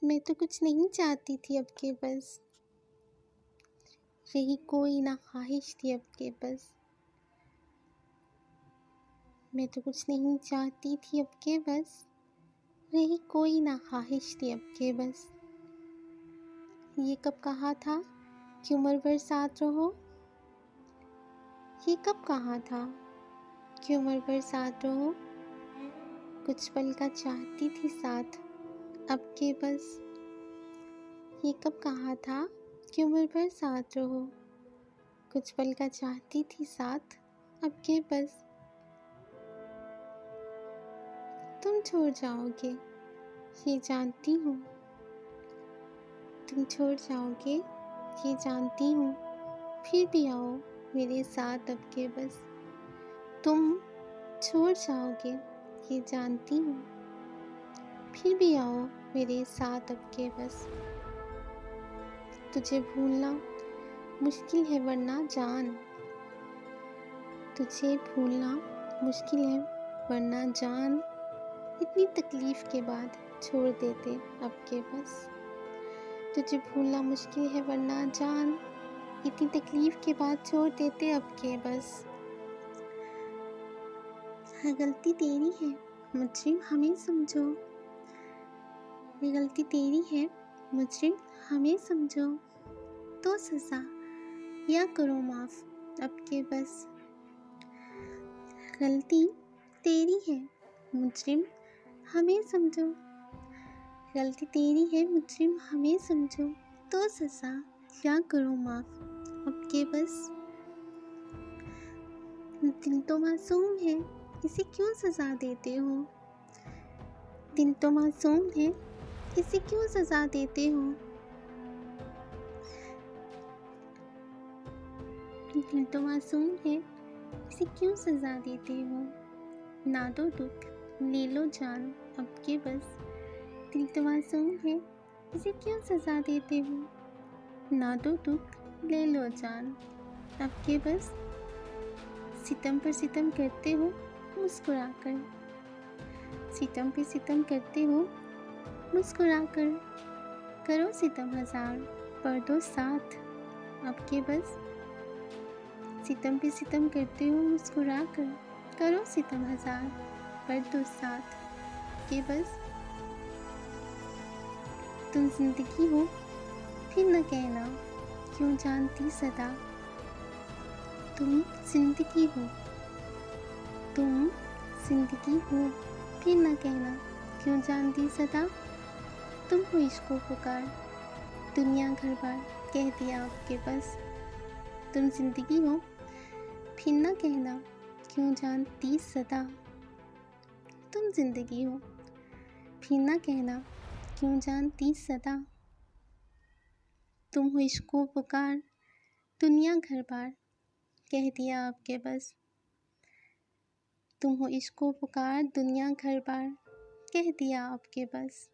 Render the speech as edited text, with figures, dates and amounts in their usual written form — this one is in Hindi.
मैं तो कुछ नहीं चाहती थी अब के बस, रही कोई ना ख्वाहिश थी अब के बस। मैं तो कुछ नहीं चाहती थी अब के बस, रही कोई ना ख्वाहिश थी अब के बस। ये कब कहा था कि उम्र भर साथ रहो, ये कब कहा था कि उम्र भर साथ रहो। कुछ पल का चाहती थी साथ अब के बस। ये कब कहा था कि उम्र भर साथ रहो, कुछ पल का चाहती थी साथ अब के बस। तुम छोड़ जाओगे ये जानती हूँ, तुम छोड़ जाओगे ये जानती हूँ, फिर भी आओ मेरे साथ अब के बस। तुम छोड़ जाओगे ये जानती हूँ, फिर भी आओ मेरे साथ अब के बस। तुझे भूलना मुश्किल है वरना जान, तुझे भूलना मुश्किल है वरना जान। इतनी तकलीफ़ के बाद छोड़ देते अब के बस। तुझे भूलना मुश्किल है वरना जान, इतनी तकलीफ़ के बाद छोड़ देते अब के बस। हर गलती तेरी है मुजरिम हमें समझो, ये गलती तेरी है मुजरिम हमें समझो। तो सज़ा या करो माफ़ अब के बस। गलती तेरी है मुजरिम हमें समझो, गलती तेरी है मुजरिम हमें समझो। तो सज़ा या करो माफ़ अब के बस। दिल तो मासूम है इसे क्यों सज़ा देते हो, दिल तो मासूम है इसे क्यों सज़ा देते हो। दिल तो मासूम है इसे क्यों सज़ा देते हो। ना दो दुख ले लो जान अब के बस। दिल तो मासूम है इसे क्यों सज़ा देते हो, ना दो दुख ले लो जान अब के बस। सितम पर सितम करते हो मुस्कुराकर, सितम पे सितम करते हो मुस्कुराकर। करो सितम हज़ार पर दो साथ अब के बस। सितम पे सितम करते हो मुस्कुराकर, करो सितम हज़ार पर दो साथ के बस। तुम जिंदगी हो फिर न कहना क्यों जानती सदा, तुम जिंदगी हो, तुम जिंदगी हो फिर न कहना क्यों जानती सदा। तुम हो इश्क़ो पुकार दुनिया घर बार कह दिया आपके बस। तुम जिंदगी हो फिर न कहना क्यों जानती सदा, तुम जिंदगी हो फिर न कहना क्यों जानती सदा। तुम हो इश्क़ो पुकार दुनिया घर बार कह दिया आपके बस। तुम हो इश्क़ो पुकार दुनिया घर बार कह दिया आपके बस।